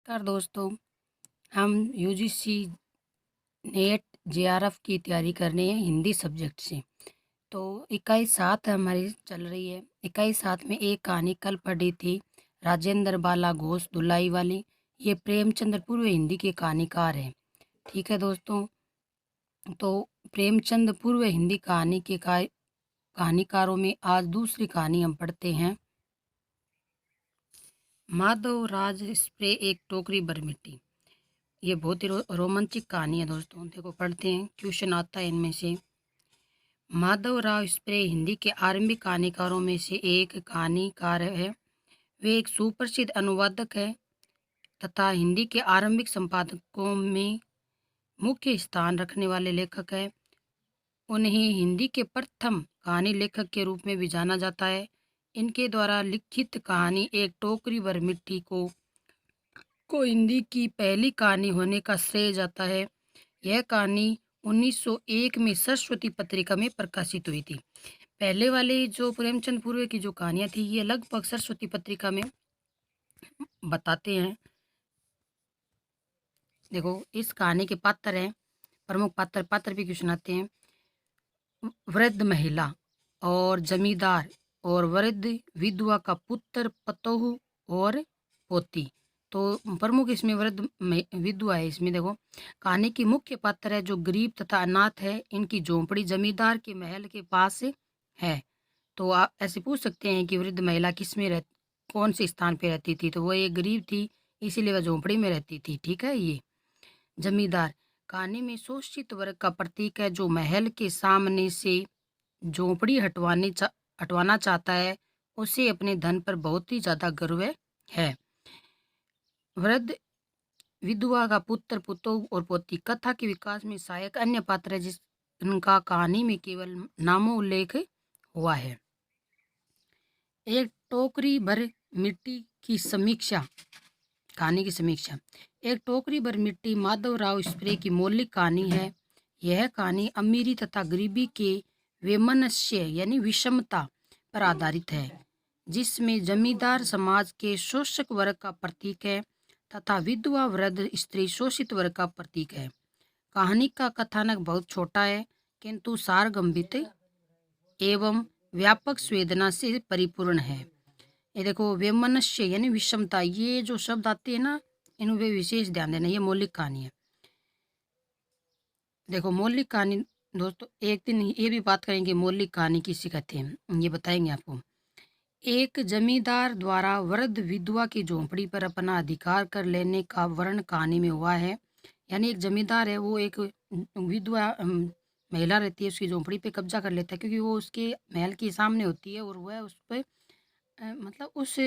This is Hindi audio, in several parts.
नमस्कार दोस्तों। हम यूजीसी नेट जेआरएफ की तैयारी कर रहे हैं हिंदी सब्जेक्ट से। तो इकाई 7 हमारी चल रही है। इकाई 7 में एक कहानी कल पढ़ी थी, राजेंद्र बाला घोष धुलाई वाली। ये प्रेमचंद पूर्व हिंदी के कहानीकार हैं। ठीक है दोस्तों, तो प्रेमचंद पूर्व हिंदी कहानीकारों में आज दूसरी कहानी हम पढ़ते हैं। माधव राज स्प्रे एक टोकरी भर मिट्टी। ये बहुत ही रोमांचक कहानी है दोस्तों। देखो पढ़ते हैं, क्वेश्चन आता है इनमें से। माधवराव स्प्रे हिंदी के आरंभिक कहानीकारों में से एक कहानीकार है। वे एक सुप्रसिद्ध अनुवादक है तथा हिंदी के आरंभिक संपादकों में मुख्य स्थान रखने वाले लेखक है। उन्हें हिंदी के प्रथम कहानी लेखक के रूप में भी जाना जाता है। इनके द्वारा लिखित कहानी एक टोकरी भर मिट्टी को हिंदी की पहली कहानी होने का श्रेय जाता है। यह कहानी 1901 में सरस्वती पत्रिका में प्रकाशित हुई थी। पहले वाले जो प्रेमचंद पूर्व की जो कहानियाँ थी, ये लगभग सरस्वती पत्रिका में बताते हैं। देखो इस कहानी के पात्र हैं, प्रमुख पात्र भी क्यों सुनाते हैं। वृद्ध महिला और जमींदार और वृद्ध विधवा का पुत्र, पतोहू और पोती। तो प्रमुख इसमें वृद्ध विधवा है। इसमें देखो कहानी की मुख्य पात्र है जो गरीब तथा अनाथ है। इनकी झोंपड़ी जमींदार के महल के पास है। तो आप ऐसे पूछ सकते हैं कि वृद्ध महिला किस में कौन से स्थान पे रहती थी। तो वो एक गरीब थी, इसीलिए वह झोंपड़ी में रहती थी। ठीक है। ये जमींदार कहानी में शोषित वर्ग का प्रतीक है जो महल के सामने से झोंपड़ी हटवाना चाहता है। उसे अपने धन पर बहुत ही ज्यादा गर्व है। वृद्ध विधवा का पुत्र, पुतोह और पोती कथा के विकास में सहायक अन्य पात्र है जिनका कहानी में केवल नामों उल्लेख हुआ है। एक टोकरी भर मिट्टी की समीक्षा। कहानी की समीक्षा। एक टोकरी भर मिट्टी माधवराव स्प्रे की मौलिक कहानी है। यह कहानी अमीरी तथा गरीबी के वैमनस्य यानी विषमता पर आधारित है, जिसमें जमींदार समाज के शोषक वर्ग का प्रतीक है तथा विधवा वृद्ध स्त्री शोषित वर्ग का प्रतीक है। कहानी का कथानक बहुत छोटा है किंतु सारगर्भित एवं व्यापक संवेदना से परिपूर्ण है। ये देखो वैमनस्य यानी विषमता, ये जो शब्द आते हैं ना, इन पे विशेष ध्यान देना। ये मौलिक कहानी है। देखो मौलिक कहानी दोस्तों, एक दिन ये भी बात करेंगे मौलिक कहानी किसे कहते हैं, ये बताएंगे आपको। एक जमींदार द्वारा वृद्ध विधवा की झोंपड़ी पर अपना अधिकार कर लेने का वर्णन कहानी में हुआ है। यानी एक जमींदार है, वो एक विधवा महिला रहती है, उसकी झोंपड़ी पे कब्जा कर लेता है क्योंकि वो उसके महल के सामने होती है और वह उस पर मतलब उस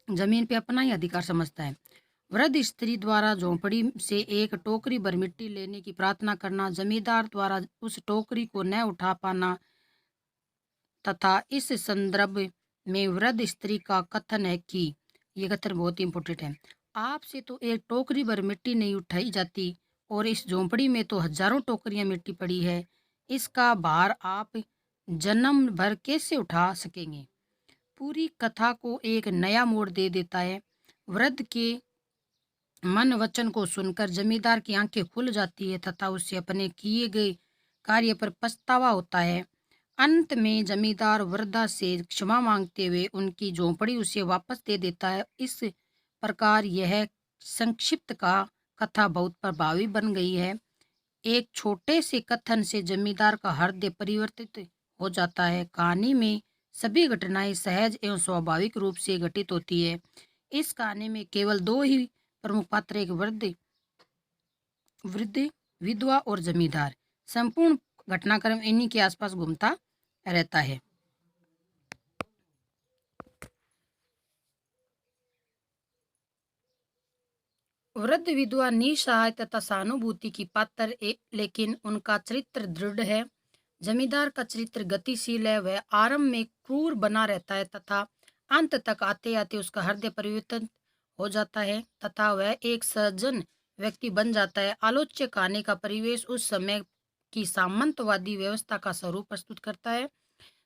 जमीन पे अपना ही अधिकार समझता है। वृद्ध स्त्री द्वारा झोंपड़ी से एक टोकरी भर मिट्टी लेने की प्रार्थना करना, जमींदार द्वारा उस टोकरी को न उठा पाना तथा इस संदर्भ में वृद्ध स्त्री का कथन है कि ये कथन बहुत इंपॉर्टेंट है। आपसे तो एक टोकरी भर मिट्टी नहीं उठाई जाती और इस झोंपड़ी में तो हजारों टोकरियां मिट्टी पड़ी है। इसका भार आप जन्म भर कैसे उठा सकेंगे। पूरी कथा को एक नया मोड़ दे देता है। वृद्ध के मन वचन को सुनकर जमींदार की आंखें खुल जाती है तथा उसे अपने किए गए कार्य पर पछतावा होता है। अंत में जमींदार वृद्धा से क्षमा मांगते हुए उनकी झोंपड़ी उसे वापस दे देता है। इस प्रकार यह संक्षिप्त का कथा बहुत प्रभावी बन गई है। एक छोटे से कथन से जमींदार का हृदय परिवर्तित हो जाता है। कहानी में सभी घटनाएं सहज एवं स्वाभाविक रूप से घटित होती है। इस कहानी में केवल दो ही प्रमुख पात्र, एक वृद्ध वृद्ध विधवा और जमींदार। संपूर्ण घटनाक्रम इन्हीं के आसपास घूमता रहता है। वृद्ध विधवा निसहाय तथा सहानुभूति की पात्र लेकिन उनका चरित्र दृढ़ है। जमींदार का चरित्र गतिशील है। वह आरंभ में क्रूर बना रहता है तथा अंत तक आते आते उसका हृदय परिवर्तन हो जाता है तथा वह एक सज्जन व्यक्ति बन जाता है। आलोच्य कहानी का परिवेश उस समय की सामंतवादी व्यवस्था का स्वरूप प्रस्तुत करता है।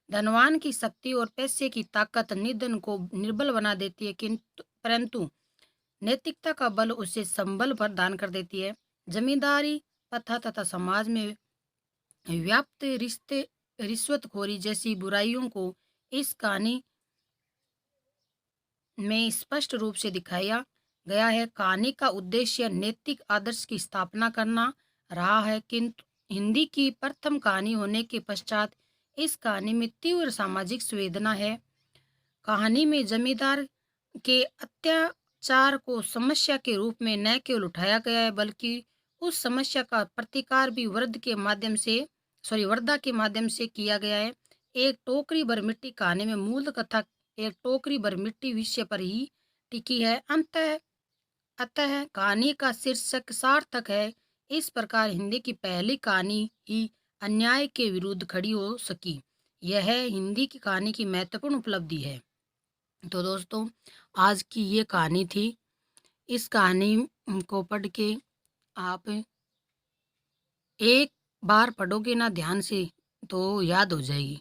धनवान की शक्ति और पैसे की ताकत निर्धन को निर्बल बना देती है, किंतु परंतु नैतिकता का बल उसे संबल प्रदान कर देती है। जमींदारी प्रथा तथा समाज में व्याप्त रिश्ते रिश्वतखोरी जैसी बुराइयों को इस कहानी में स्पष्ट रूप से दिखाया गया है। कहानी का उद्देश्य नैतिक आदर्श की स्थापना करना रहा है, किंतु हिंदी की प्रथम कहानी होने के पश्चात इस कहानी में तीव्र सामाजिक संवेदना है। कहानी में जमींदार के अत्याचार को समस्या के रूप में न केवल उठाया गया है, बल्कि उस समस्या का प्रतिकार भी वर्दा के माध्यम से किया गया है। एक टोकरी भर मिट्टी कहानी में मूल कथा एक टोकरी भर मिट्टी विषय पर ही टिकी है। अतः कहानी का शीर्षक सार्थक है। इस प्रकार हिंदी की पहली कहानी ही अन्याय के विरुद्ध खड़ी हो सकी। यह हिंदी की कहानी की महत्वपूर्ण उपलब्धि है। तो दोस्तों, आज की ये कहानी थी। इस कहानी को पढ़ के आप एक बार पढ़ोगे ना ध्यान से तो याद हो जाएगी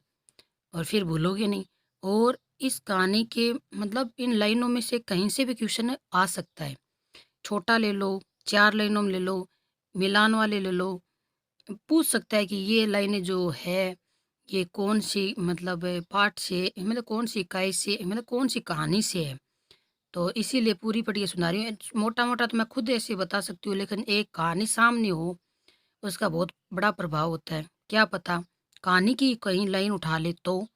और फिर भूलोगे नहीं। और इस कहानी के मतलब इन लाइनों में से कहीं से भी क्वेश्चन आ सकता है। छोटा ले लो, 4 लाइनों में ले लो, मिलान वाले ले लो, पूछ सकता है कि ये लाइनें जो है ये कौन सी मतलब पार्ट से मतलब कौन सी इकाई से मतलब कौन सी कहानी से है। तो इसीलिए पूरी पढ़ी के सुना रही हूँ। मोटा मोटा तो मैं खुद ऐसे बता सकती हूँ, लेकिन एक कहानी सामने हो उसका बहुत बड़ा प्रभाव होता है। क्या पता कहानी की कहीं लाइन उठा ले, तो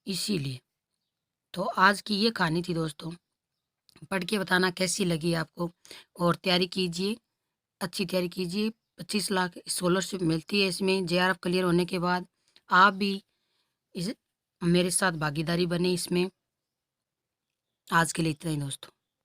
इसीलिए तो आज की ये कहानी थी दोस्तों। पढ़ के बताना कैसी लगी आपको, और तैयारी कीजिए, अच्छी तैयारी कीजिए। 25 लाख स्कॉलरशिप मिलती है इसमें जेआरएफ क्लियर होने के बाद। आप भी इस मेरे साथ भागीदारी बने इसमें। आज के लिए इतना ही दोस्तों।